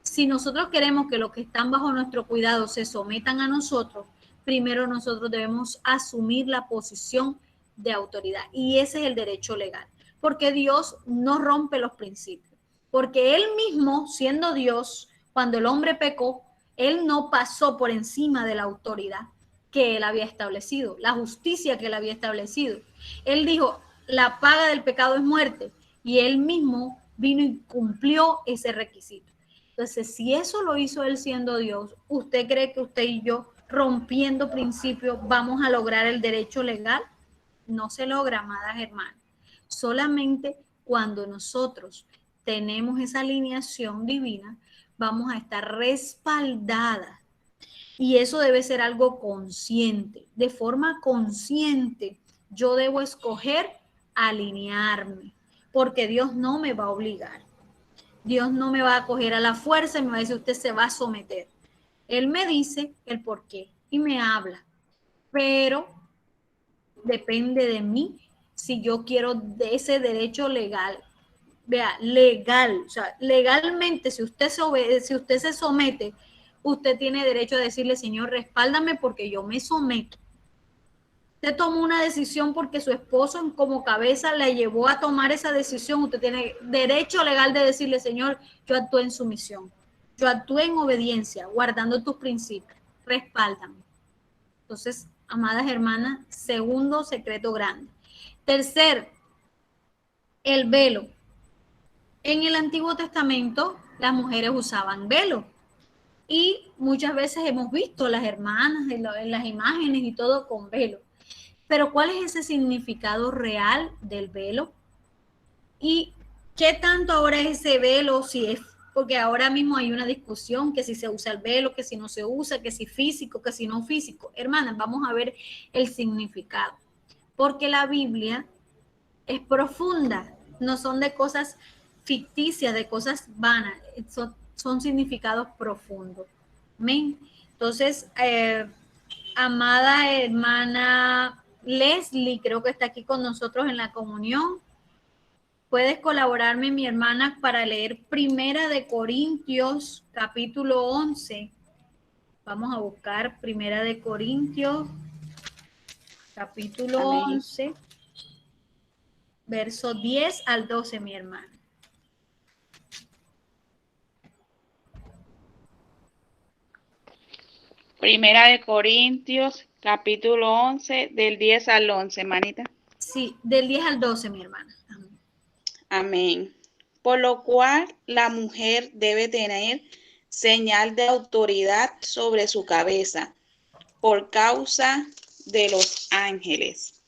Si nosotros queremos que los que están bajo nuestro cuidado se sometan a nosotros, primero nosotros debemos asumir la posición de autoridad. Y ese es el derecho legal. Porque Dios no rompe los principios. Porque Él mismo, siendo Dios, cuando el hombre pecó, Él no pasó por encima de la autoridad que Él había establecido, la justicia que Él había establecido. Él dijo, la paga del pecado es muerte. Y Él mismo vino y cumplió ese requisito. Entonces, si eso lo hizo Él siendo Dios, ¿usted cree que usted y yo, rompiendo principios, vamos a lograr el derecho legal? No se logra, amadas hermanas. Solamente cuando nosotros tenemos esa alineación divina, vamos a estar respaldadas. Y eso debe ser algo consciente. De forma consciente, yo debo escoger alinearme, porque Dios no me va a obligar. Dios no me va a coger a la fuerza y me va a decir, usted se va a someter. Él me dice el por qué y me habla, pero depende de mí si yo quiero de ese derecho legal. Vea, legal, o sea, legalmente, si usted se somete, usted tiene derecho a decirle, Señor, respáldame porque yo me someto. Usted tomó una decisión porque su esposo como cabeza le llevó a tomar esa decisión. Usted tiene derecho legal de decirle, Señor, yo actué en sumisión. Yo actué en obediencia, guardando tus principios. Respáldame. Entonces, amadas hermanas, segundo secreto grande. Tercer, el velo. En el Antiguo Testamento, las mujeres usaban velo. Y muchas veces hemos visto las hermanas en las imágenes y todo con velo. Pero ¿cuál es ese significado real del velo? ¿Y qué tanto ahora es ese velo? Si es, porque ahora mismo hay una discusión que si se usa el velo, que si no se usa, que si físico, que si no físico. Hermanas, vamos a ver el significado. Porque la Biblia es profunda, no son de cosas ficticias, de cosas vanas, son significados profundos. Amén. Entonces, amada hermana Leslie, creo que está aquí con nosotros en la comunión. Puedes colaborarme, mi hermana, para leer Primera de Corintios, capítulo 11. Vamos a buscar Primera de Corintios, capítulo Amén. 11, verso 10 al 12, mi hermana. Primera de Corintios, capítulo 11, del 10 al 11, manita. Sí, del 10 al 12, mi hermana. Amén. Amén. Por lo cual la mujer debe tener señal de autoridad sobre su cabeza por causa de los ángeles.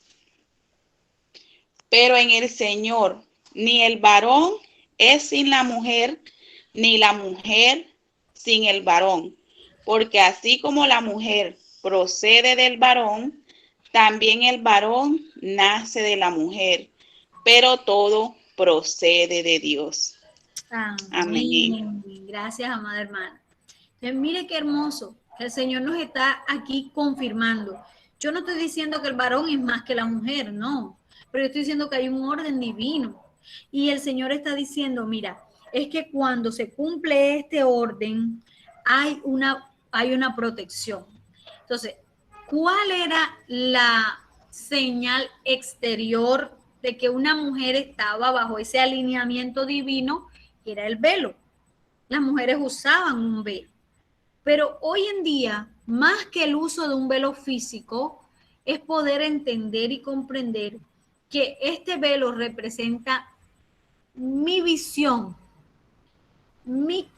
Pero en el Señor, ni el varón es sin la mujer, ni la mujer sin el varón. Porque así como la mujer procede del varón, también el varón nace de la mujer. Pero todo procede de Dios. Amén. Amén. Gracias, amada hermana. Entonces, mire qué hermoso. El Señor nos está aquí confirmando. Yo no estoy diciendo que el varón es más que la mujer, no. Pero yo estoy diciendo que hay un orden divino. Y el Señor está diciendo, mira, es que cuando se cumple este orden, hay una protección. Entonces, ¿cuál era la señal exterior de que una mujer estaba bajo ese alineamiento divino? Era el velo. Las mujeres usaban un velo. Pero hoy en día, más que el uso de un velo físico, es poder entender y comprender que este velo representa mi visión, mi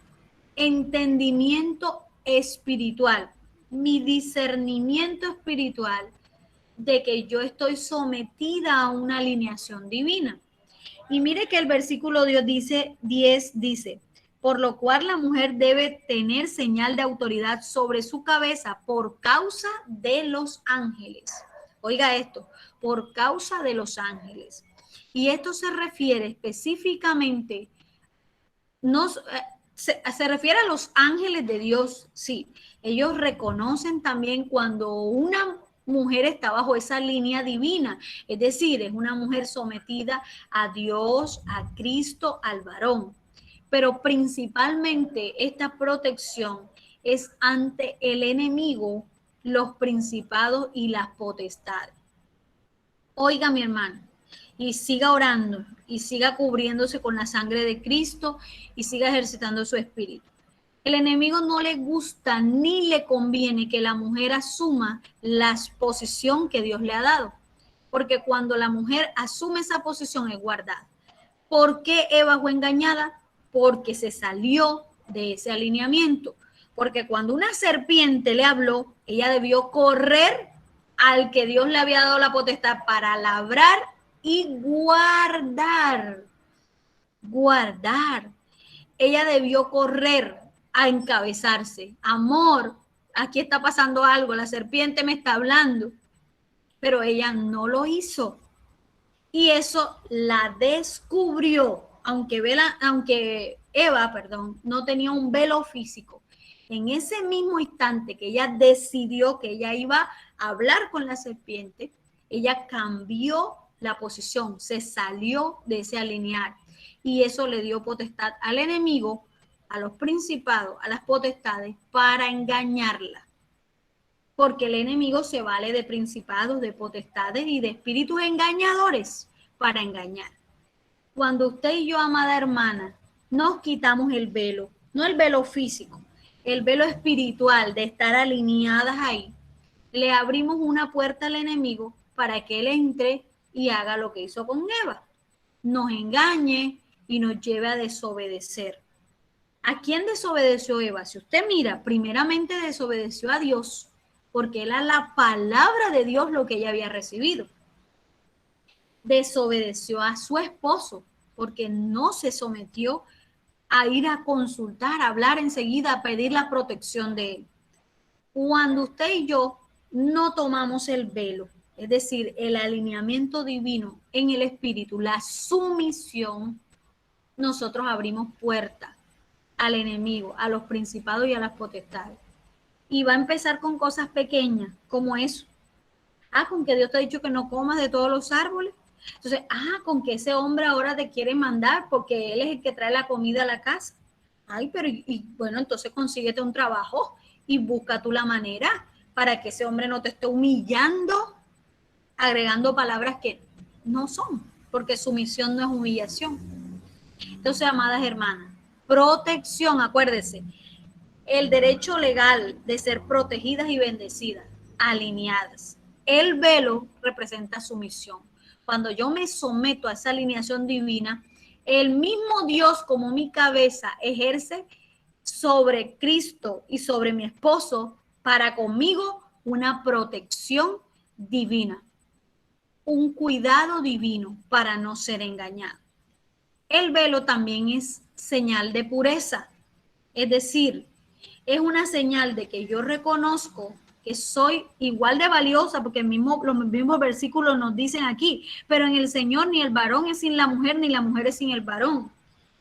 entendimiento espiritual, mi discernimiento espiritual de que yo estoy sometida a una alineación divina. Y mire que el versículo 10 dice, por lo cual la mujer debe tener señal de autoridad sobre su cabeza por causa de los ángeles. Oiga esto, por causa de los ángeles. Y esto se refiere específicamente, se refiere a los ángeles de Dios, sí. Ellos reconocen también cuando una mujer está bajo esa línea divina, es decir, es una mujer sometida a Dios, a Cristo, al varón. Pero principalmente esta protección es ante el enemigo, los principados y las potestades. Oiga, mi hermano, y siga orando y siga cubriéndose con la sangre de Cristo y siga ejercitando su espíritu. El enemigo no le gusta ni le conviene que la mujer asuma la posición que Dios le ha dado, porque cuando la mujer asume esa posición es guardada. ¿Por qué Eva fue engañada? Porque se salió de ese alineamiento. Porque cuando una serpiente le habló, ella debió correr al que Dios le había dado la potestad para labrar y guardar. Guardar. Ella debió correr a encabezarse. Amor, aquí está pasando algo, la serpiente me está hablando. Pero ella no lo hizo. Y eso la descubrió, aunque Eva, no tenía un velo físico. En ese mismo instante que ella decidió que ella iba a hablar con la serpiente, ella cambió la posición, se salió de ese alinear. Y eso le dio potestad al enemigo, a los principados, a las potestades, para engañarla. Porque el enemigo se vale de principados, de potestades y de espíritus engañadores para engañar. Cuando usted y yo, amada hermana, nos quitamos el velo, no el velo físico, el velo espiritual de estar alineadas ahí, le abrimos una puerta al enemigo para que él entre y haga lo que hizo con Eva, nos engañe y nos lleve a desobedecer. ¿A quién desobedeció Eva? Si usted mira, primeramente desobedeció a Dios, porque era la palabra de Dios lo que ella había recibido. Desobedeció a su esposo, porque no se sometió a ir a consultar, a hablar enseguida, a pedir la protección de él. Cuando usted y yo no tomamos el velo, es decir, el alineamiento divino en el espíritu, la sumisión, nosotros abrimos puerta al enemigo, a los principados y a las potestades. y va a empezar con cosas pequeñas, como eso. Ah, con que Dios te ha dicho que no comas de todos los árboles. Entonces, con que ese hombre ahora te quiere mandar porque él es el que trae la comida a la casa. Ay, pero bueno, entonces consíguete un trabajo y busca tú la manera para que ese hombre no te esté humillando, agregando palabras que no son, porque sumisión no es humillación. Entonces, amadas hermanas, protección, acuérdese, el derecho legal de ser protegidas y bendecidas, alineadas. El velo representa sumisión. Cuando yo me someto a esa alineación divina, el mismo Dios como mi cabeza ejerce sobre Cristo y sobre mi esposo para conmigo una protección divina, un cuidado divino para no ser engañado. El velo también es señal de pureza, es decir, es una señal de que yo reconozco que soy igual de valiosa, porque los mismos versículos nos dicen aquí, pero en el Señor ni el varón es sin la mujer, ni la mujer es sin el varón.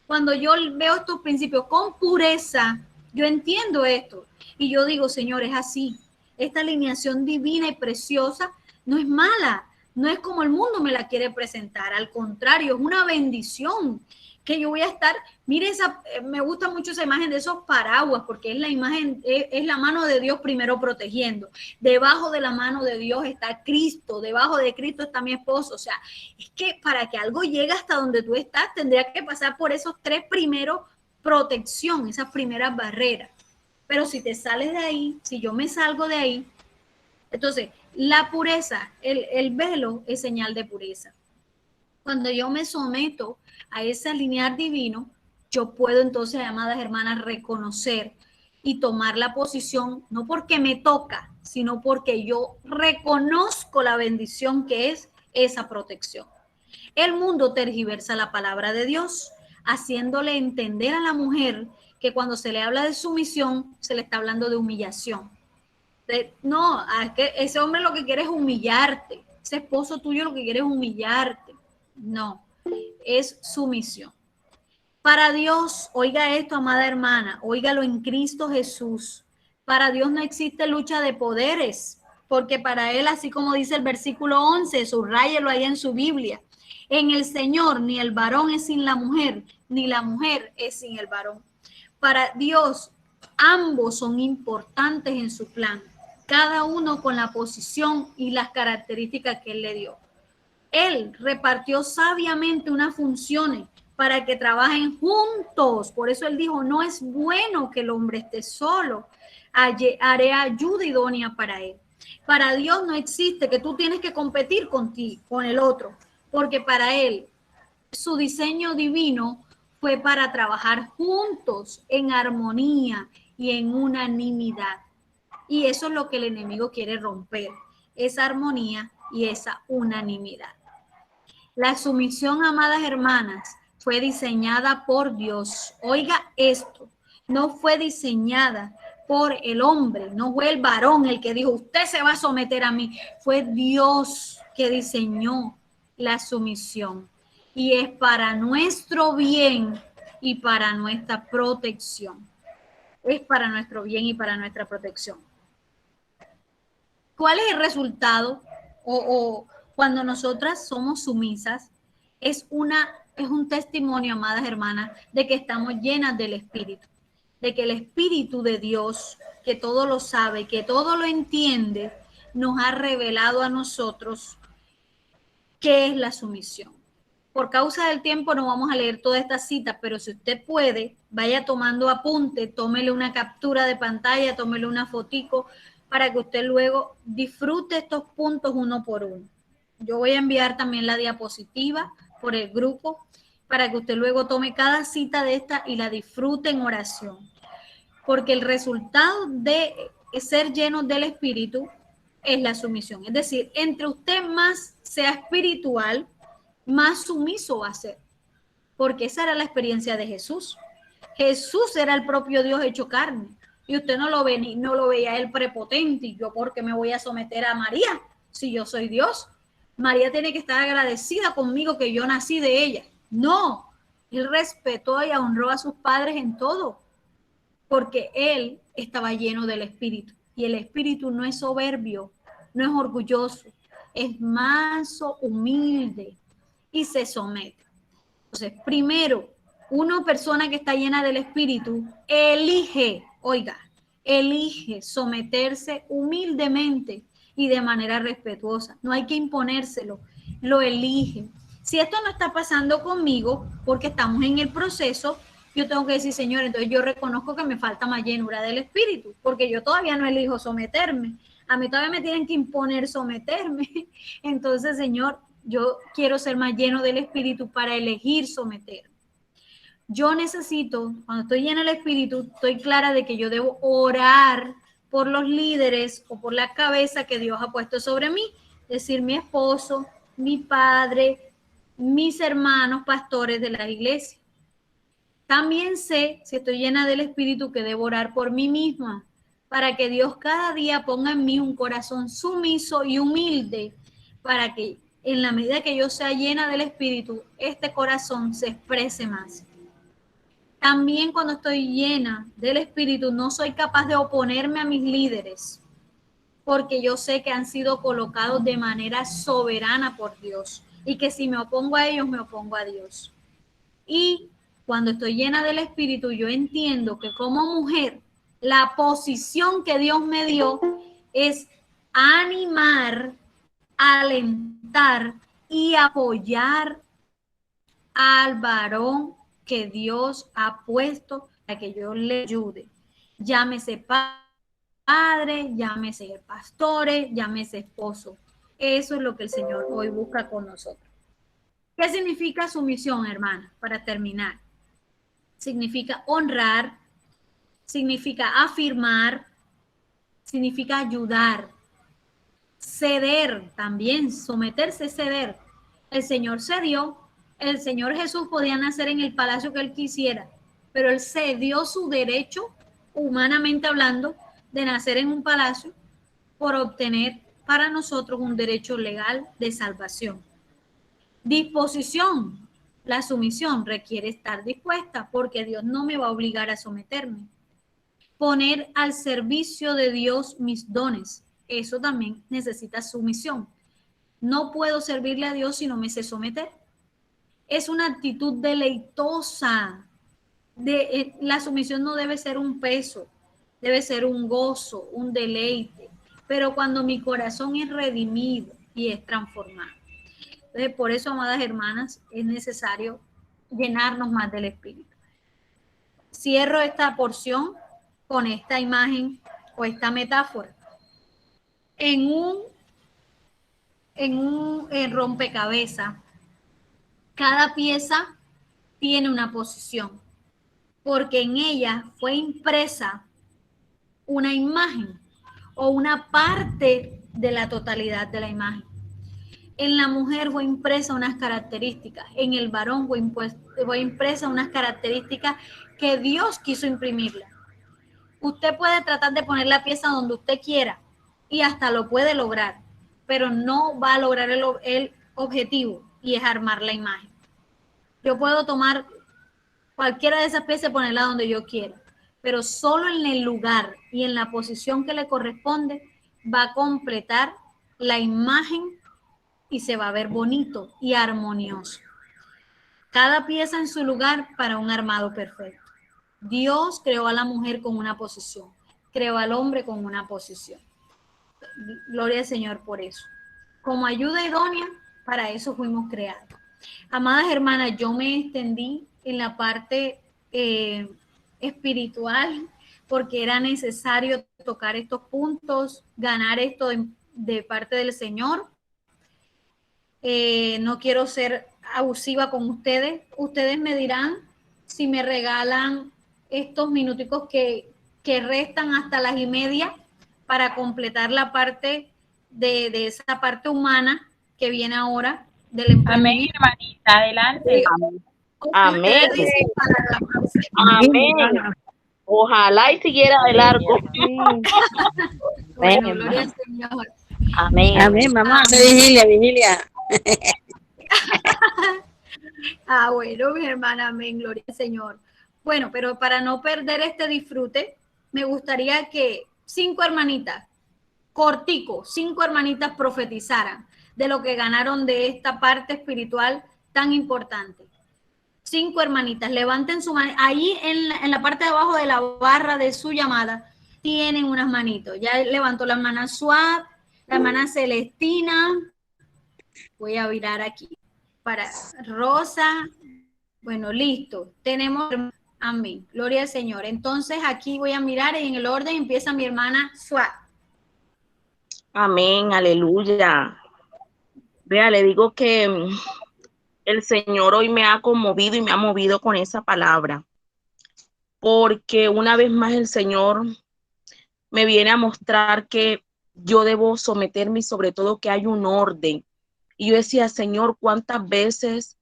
Cuando yo veo estos principios con pureza, yo entiendo esto y yo digo, Señor, es así. Esta alineación divina y preciosa no es mala, no es como el mundo me la quiere presentar, al contrario, es una bendición que yo voy a estar, mire, me gusta mucho esa imagen de esos paraguas, porque es la imagen, es la mano de Dios primero protegiendo. Debajo de la mano de Dios está Cristo, debajo de Cristo está mi esposo. O sea, es que para que algo llegue hasta donde tú estás, tendría que pasar por esos tres primeros protección, esas primeras barreras. Pero si te sales de ahí, si yo me salgo de ahí, entonces la pureza, el velo es señal de pureza. Cuando yo me someto a ese alinear divino, yo puedo entonces, amadas hermanas, reconocer y tomar la posición, no porque me toca, sino porque yo reconozco la bendición que es esa protección. El mundo tergiversa la palabra de Dios, haciéndole entender a la mujer que cuando se le habla de sumisión, se le está hablando de humillación. No, es que ese hombre lo que quiere es humillarte, ese esposo tuyo lo que quiere es humillarte. No, es sumisión. Para Dios, oiga esto, amada hermana, óigalo en Cristo Jesús. Para Dios no existe lucha de poderes, porque para Él, así como dice el versículo 11, subráyelo ahí en su Biblia, en el Señor ni el varón es sin la mujer, ni la mujer es sin el varón. Para Dios, ambos son importantes en su plan, cada uno con la posición y las características que Él le dio. Él repartió sabiamente unas funciones para que trabajen juntos. Por eso Él dijo, no es bueno que el hombre esté solo. Haré ayuda idónea para él. Para Dios no existe que tú tienes que competir contigo, con el otro, porque para Él su diseño divino fue para trabajar juntos en armonía y en unanimidad. Y eso es lo que el enemigo quiere romper, esa armonía y esa unanimidad. La sumisión, amadas hermanas, fue diseñada por Dios. Oiga esto, no fue diseñada por el hombre, no fue el varón el que dijo, usted se va a someter a mí. Fue Dios que diseñó la sumisión. Y es para nuestro bien y para nuestra protección. Es para nuestro bien y para nuestra protección. ¿Cuál es el resultado? Cuando nosotras somos sumisas, es un testimonio, amadas hermanas, de que estamos llenas del Espíritu, de que el Espíritu de Dios, que todo lo sabe, que todo lo entiende, nos ha revelado a nosotros qué es la sumisión. Por causa del tiempo no vamos a leer toda esta cita, pero si usted puede, vaya tomando apunte, tómele una captura de pantalla, tómele una fotico, para que usted luego disfrute estos puntos uno por uno. Yo voy a enviar también la diapositiva por el grupo para que usted luego tome cada cita de esta y la disfrute en oración. Porque el resultado de ser llenos del Espíritu es la sumisión. Es decir, entre usted más sea espiritual, más sumiso va a ser. Porque esa era la experiencia de Jesús. Jesús era el propio Dios hecho carne. Y usted no lo veía él prepotente. Y yo, ¿por qué me voy a someter a María si yo soy Dios? María tiene que estar agradecida conmigo que yo nací de ella. No, él respetó y honró a sus padres en todo, porque él estaba lleno del Espíritu. Y el espíritu no es soberbio, no es orgulloso, es manso, humilde y se somete. Entonces, primero, una persona que está llena del espíritu elige, oiga, elige someterse humildemente y de manera respetuosa. No hay que imponérselo, lo elige. Si esto no está pasando conmigo, porque estamos en el proceso, yo tengo que decir, Señor, entonces yo reconozco que me falta más llenura del espíritu, porque yo todavía no elijo someterme. A mí todavía me tienen que imponer someterme. Entonces, Señor, yo quiero ser más lleno del espíritu para elegir someterme. Yo necesito, cuando estoy llena del espíritu, estoy clara de que yo debo orar por los líderes o por la cabeza que Dios ha puesto sobre mí, es decir, mi esposo, mi padre, mis hermanos pastores de la iglesia. También sé, si estoy llena del espíritu, que debo orar por mí misma, para que Dios cada día ponga en mí un corazón sumiso y humilde, para que en la medida que yo sea llena del espíritu, este corazón se exprese más. También cuando estoy llena del espíritu, no soy capaz de oponerme a mis líderes, porque yo sé que han sido colocados de manera soberana por Dios, y que si me opongo a ellos, me opongo a Dios. Y cuando estoy llena del espíritu, yo entiendo que como mujer, la posición que Dios me dio es animar, alentar y apoyar al varón que Dios ha puesto para que yo le ayude. Llámese padre, llámese pastores, llámese esposo. Eso es lo que el Señor hoy busca con nosotros. ¿Qué significa sumisión, hermana? Para terminar. Significa honrar, significa afirmar, significa ayudar, ceder también, someterse, ceder. El Señor cedió, el Señor Jesús podía nacer en el palacio que él quisiera, pero él cedió su derecho, humanamente hablando, de nacer en un palacio por obtener para nosotros un derecho legal de salvación. Disposición. La sumisión requiere estar dispuesta, porque Dios no me va a obligar a someterme. Poner al servicio de Dios mis dones. Eso también necesita sumisión. No puedo servirle a Dios si no me sé someter. Es una actitud deleitosa. La sumisión no debe ser un peso, debe ser un gozo, un deleite. Pero cuando mi corazón es redimido y es transformado. Entonces, por eso, amadas hermanas, es necesario llenarnos más del Espíritu. Cierro esta porción con esta imagen o esta metáfora. En un rompecabezas, cada pieza tiene una posición, porque en ella fue impresa una imagen o una parte de la totalidad de la imagen. En la mujer fue impresa unas características, en el varón fue impresa unas características que Dios quiso imprimirla. Usted puede tratar de poner la pieza donde usted quiera y hasta lo puede lograr, pero no va a lograr el objetivo, y es armar la imagen. Yo puedo tomar cualquiera de esas piezas y ponerla donde yo quiera, pero solo en el lugar y en la posición que le corresponde va a completar la imagen y se va a ver bonito y armonioso. Cada pieza en su lugar para un armado perfecto. Dios creó a la mujer con una posición, creó al hombre con una posición. Gloria al Señor por eso. Como ayuda idónea, para eso fuimos creados. Amadas hermanas, yo me extendí en la parte espiritual porque era necesario tocar estos puntos, ganar esto de parte del Señor. No quiero ser abusiva con ustedes. Ustedes me dirán si me regalan estos minuticos que restan hasta las 1:30 para completar la parte de esa parte humana que viene ahora del emprendimiento. Amén, hermanita, adelante. Amén. Amén. Ojalá y siguiera de largo. Bueno, gloria al Señor. Amén. Amén, mamá. Vigilia. Bueno, mi hermana, amén, gloria al Señor. Bueno, pero para no perder este disfrute, me gustaría que 5 hermanitas, cortico, 5 hermanitas profetizaran de lo que ganaron de esta parte espiritual tan importante. 5 hermanitas, levanten su mano. Ahí en la parte de abajo de la barra de su llamada tienen unas manitos. Ya levantó la hermana Suab, la hermana Celestina. Voy a virar aquí para Rosa. Bueno, listo. Tenemos, amén. Gloria al Señor. Entonces aquí voy a mirar y en el orden empieza mi hermana Suab. Amén, aleluya. Vea, le digo que el Señor hoy me ha conmovido y me ha movido con esa palabra, porque una vez más el Señor me viene a mostrar que yo debo someterme y sobre todo que hay un orden. Y yo decía, Señor, ¿cuántas veces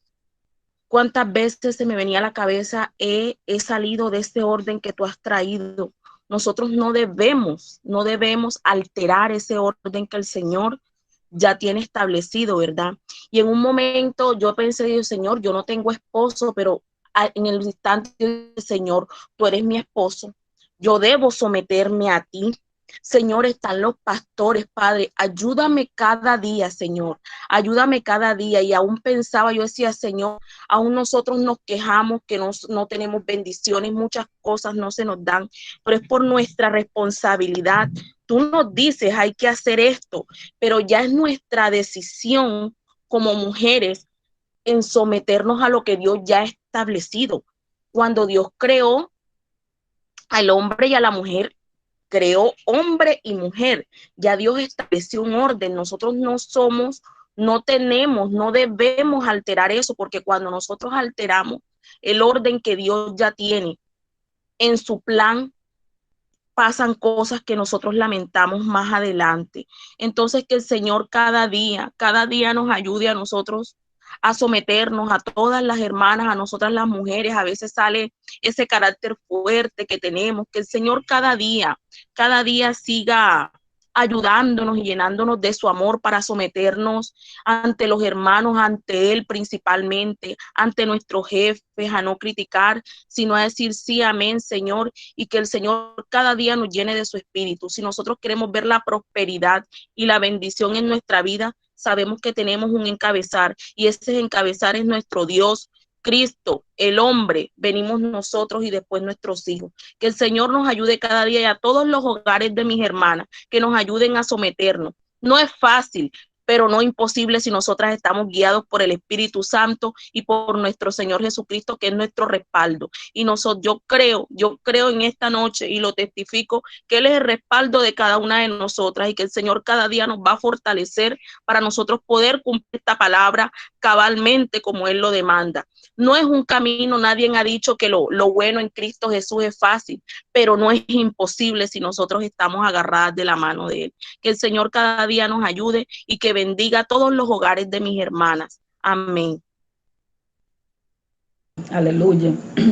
se me venía a la cabeza, he salido de ese orden que tú has traído? Nosotros no debemos alterar ese orden que el Señor ya tiene establecido, ¿verdad? Y en un momento yo pensé, Señor, yo no tengo esposo, pero en el instante, Señor, tú eres mi esposo, yo debo someterme a ti. Señor, están los pastores, Padre, ayúdame cada día, Señor, ayúdame cada día. Y aún pensaba, yo decía, Señor, aún nosotros nos quejamos que no tenemos bendiciones, muchas cosas no se nos dan, pero es por nuestra responsabilidad. Tú nos dices, hay que hacer esto, pero ya es nuestra decisión como mujeres en someternos a lo que Dios ya ha establecido. Cuando Dios creó al hombre y a la mujer, creó hombre y mujer. Ya Dios estableció un orden. Nosotros no debemos alterar eso, porque cuando nosotros alteramos el orden que Dios ya tiene en su plan, pasan cosas que nosotros lamentamos más adelante. Entonces, que el Señor cada día nos ayude a nosotros a someternos, a todas las hermanas, a nosotras las mujeres. A veces sale ese carácter fuerte que tenemos, que el Señor cada día siga ayudándonos y llenándonos de su amor para someternos ante los hermanos, ante Él principalmente, ante nuestros jefes, a no criticar, sino a decir sí, amén, Señor, y que el Señor cada día nos llene de su espíritu. Si nosotros queremos ver la prosperidad y la bendición en nuestra vida, sabemos que tenemos un encabezar, y ese encabezar es nuestro Dios, Cristo, el hombre, venimos nosotros y después nuestros hijos. Que el Señor nos ayude cada día, y a todos los hogares de mis hermanas, que nos ayuden a someternos. No es fácil, pero no imposible si nosotras estamos guiados por el Espíritu Santo y por nuestro Señor Jesucristo, que es nuestro respaldo. Y yo creo en esta noche, y lo testifico, que Él es el respaldo de cada una de nosotras, y que el Señor cada día nos va a fortalecer para nosotros poder cumplir esta palabra cabalmente como Él lo demanda. No es un camino, nadie ha dicho que lo bueno en Cristo Jesús es fácil, pero no es imposible si nosotros estamos agarradas de la mano de Él. Que el Señor cada día nos ayude y que bendiga a todos los hogares de mis hermanas. Amén. Aleluya.